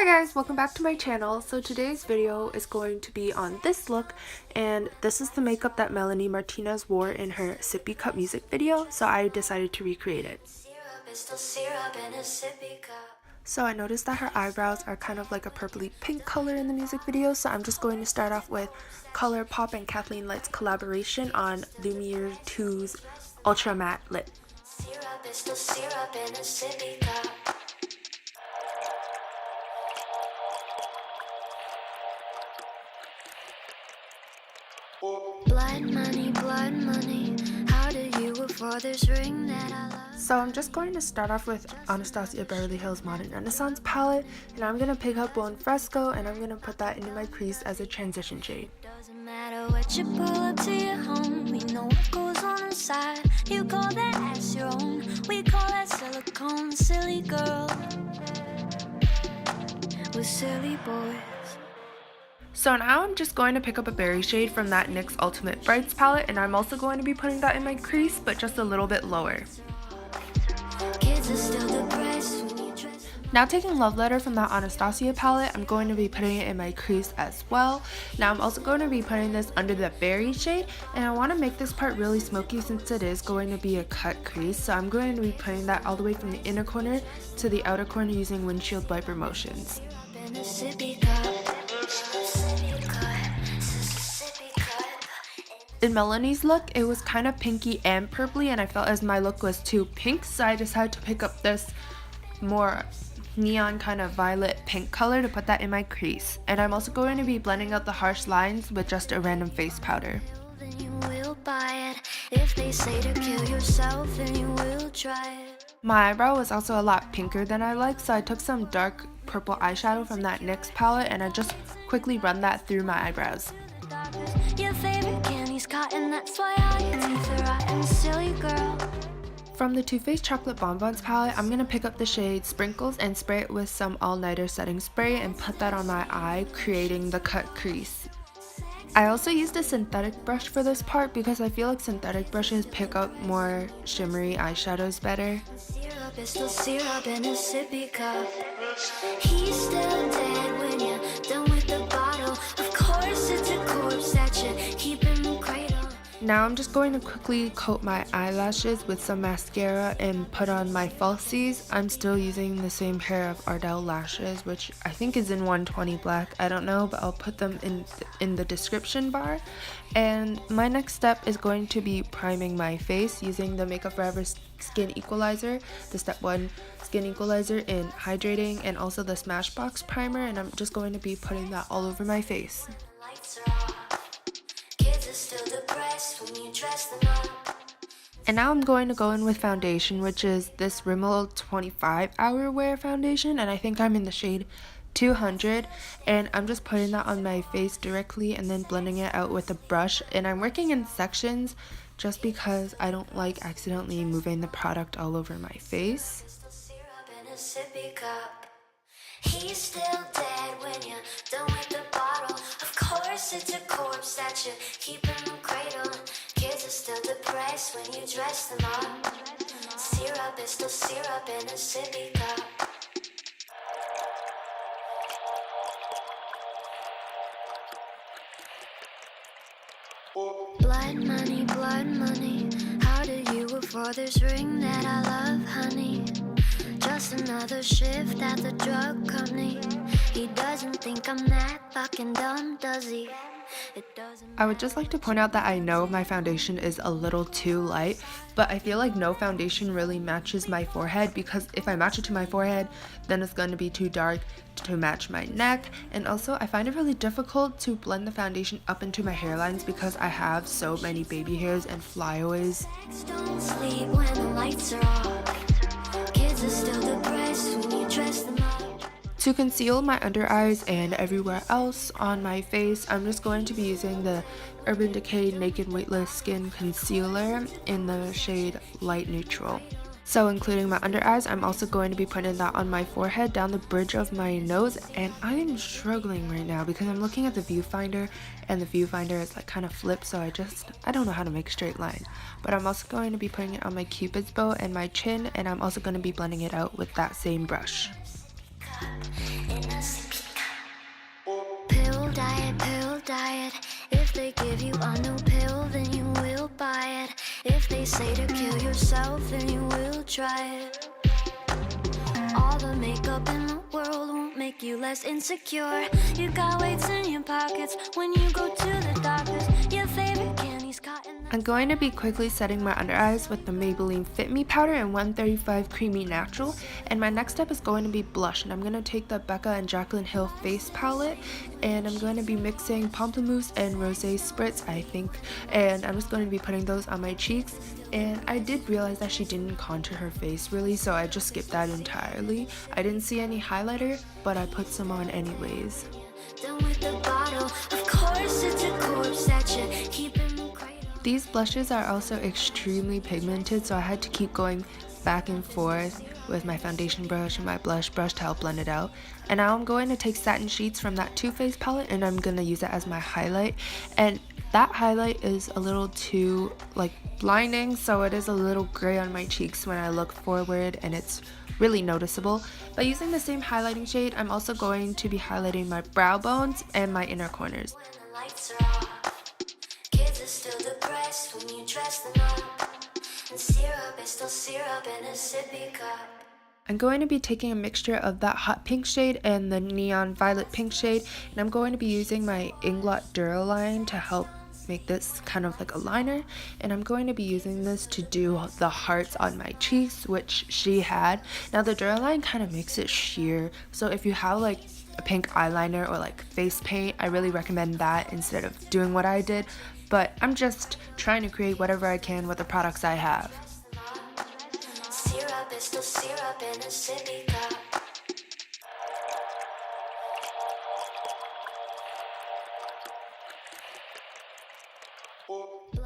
Hi guys, welcome back to my channel. So today's video is going to be on this look, and this is the makeup that Melanie Martinez wore in her Sippy Cup music video, so I decided to recreate it. So I noticed that her eyebrows are kind of like a purpley pink color in the music video, so I'm just going to start off with ColourPop and Kathleen Light's collaboration on Lumiere 2's Ultra Matte Lip. Blood money, how do you afford this ring that I love? So I'm just going to start off with Anastasia Beverly Hills Modern Renaissance palette, and I'm going to pick up Buon Fresco and I'm going to put that into my crease as a transition shade. Doesn't matter what you pull up to your home, we know what goes on inside. You call that ass your own, we call that silicone. Silly girl with silly boys. So now I'm just going to pick up a berry shade from that NYX Ultimate Brights palette, and I'm also going to be putting that in my crease, but just a little bit lower. Now taking Love Letter from that Anastasia palette, I'm going to be putting it in my crease as well. Now I'm also going to be putting this under the berry shade, and I want to make this part really smoky since it is going to be a cut crease. So I'm going to be putting that all the way from the inner corner to the outer corner using windshield wiper motions. In Melanie's look, it was kind of pinky and purpley, and I felt as my look was too pink, so I decided to pick up this more neon kind of violet pink color to put that in my crease. And I'm also going to be blending out the harsh lines with just a random face powder. My eyebrow was also a lot pinker than I like, so I took some dark purple eyeshadow from that NYX palette and I just quickly run that through my eyebrows. Your favorite candy's cotton, that's why all your teeth are rotten, silly girl. From the Too Faced Chocolate Bonbons palette, I'm going to pick up the shade Sprinkles and spray it with some all-nighter setting spray and put that on my eye, creating the cut crease. I also used a synthetic brush for this part because I feel like synthetic brushes pick up more shimmery eyeshadows better. Syrup is still syrup in a sippy cup. He's still dead when you're done with the bottle. Of course it's a corpse that you keep in the cradle. Now I'm just going to quickly coat my eyelashes with some mascara and put on my falsies. I'm still using the same pair of Ardell lashes, which I think is in 120 black. I don't know, but I'll put them in the description bar. And my next step is going to be priming my face using the Makeup Forever Skin Equalizer, the Step 1 Skin Equalizer in Hydrating, and also the Smashbox Primer, and I'm just going to be putting that all over my face. And now I'm going to go in with foundation, which is this Rimmel 25 Hour Wear foundation, and I think I'm in the shade 200, and I'm just putting that on my face directly and then blending it out with a brush. And I'm working in sections just because I don't like accidentally moving the product all over my face. He's still dead when you're done with the bottle. Of course it's a corpse that you keep in the cradle. Kids are still depressed when you dress them up. Syrup is still syrup in a sippy cup. Blood money, how do you afford this ring that I love, honey? Just another shift at the drug company. He doesn't think I'm that fucking dumb, does he? I would just like to point out that I know my foundation is a little too light, but I feel like no foundation really matches my forehead, because if I match it to my forehead, then it's going to be too dark to match my neck. And also I find it really difficult to blend the foundation up into my hairlines because I have so many baby hairs and flyaways. Don't sleep when the lights are off. Kids are still depressed when you dress them up. To conceal my under eyes and everywhere else on my face, I'm just going to be using the Urban Decay Naked Weightless Skin Concealer in the shade Light Neutral. So including my under eyes, I'm also going to be putting that on my forehead, down the bridge of my nose, and I'm struggling right now because I'm looking at the viewfinder and the viewfinder is like kind of flipped, so I don't know how to make a straight line. But I'm also going to be putting it on my cupid's bow and my chin, and I'm also going to be blending it out with that same brush. In a they give you a new pill, then you will buy it. If they say to kill yourself, then you will try it. All the makeup in the world won't make you less insecure. You got weights in your pockets when you go to the doctors. Your favorite candy's cotton. I'm going to be quickly setting my under eyes with the Maybelline Fit Me powder in 135 Creamy Natural, and my next step is going to be blush, and I'm going to take the Becca and Jaclyn Hill face palette, and I'm going to be mixing Pamplemousse and Rosé Spritz, I think, and I'm just going to be putting those on my cheeks. And I did realize that she didn't contour her face really, so I just skipped that entirely. I didn't see any highlighter, but I put some on anyways. These blushes are also extremely pigmented, so I had to keep going back and forth with my foundation brush and my blush brush to help blend it out. And now I'm going to take Satin Sheets from that Too Faced palette, and I'm going to use it as my highlight. And that highlight is a little too blinding, so it is a little gray on my cheeks when I look forward, and it's really noticeable. By using the same highlighting shade, I'm also going to be highlighting my brow bones and my inner corners. Kids are still depressed when you dress them up, and syrup is still syrup in a sippy cup. I'm going to be taking a mixture of that hot pink shade and the neon violet pink shade, and I'm going to be using my Inglot Duraline to help make this kind of like a liner, and I'm going to be using this to do the hearts on my cheeks, which she had. Now the Duraline kind of makes it sheer, so if you have like a pink eyeliner or like face paint, I really recommend that instead of doing what I did, but I'm just trying to create whatever I can with the products I have. Syrup is still syrup in a sippy cup.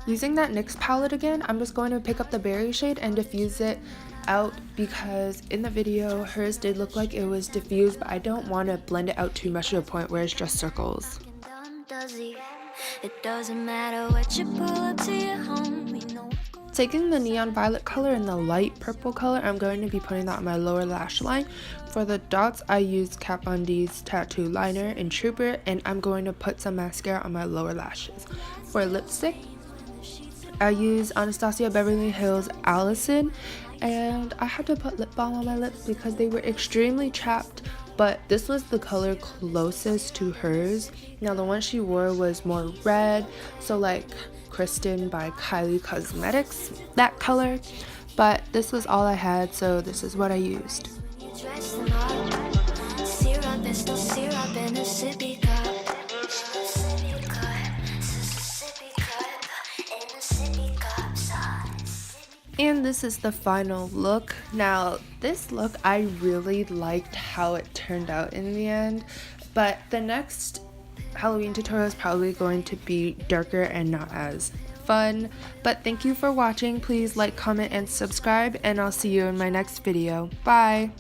Using that NYX palette again, I'm just going to pick up the berry shade and diffuse it out, because in the video hers did look like it was diffused, but I don't want to blend it out too much to a point where it's just circles. It doesn't matter what you pull up to your home, we know. Taking the neon violet color and the light purple color, I'm going to be putting that on my lower lash line. For the dots, I used Kat Von D's Tattoo Liner in Trooper, and I'm going to put some mascara on my lower lashes. For lipstick, I use Anastasia Beverly Hills Allison, and I had to put lip balm on my lips because they were extremely chapped, but this was the color closest to hers. Now the one she wore was more red, so like Kristen by Kylie Cosmetics, that color, but this was all I had, so this is what I used. And this is the final look. Now this look, I really liked how it turned out in the end, but the next Halloween tutorial is probably going to be darker and not as fun. But thank you for watching. Please like, comment, and subscribe, and I'll see you in my next video. Bye!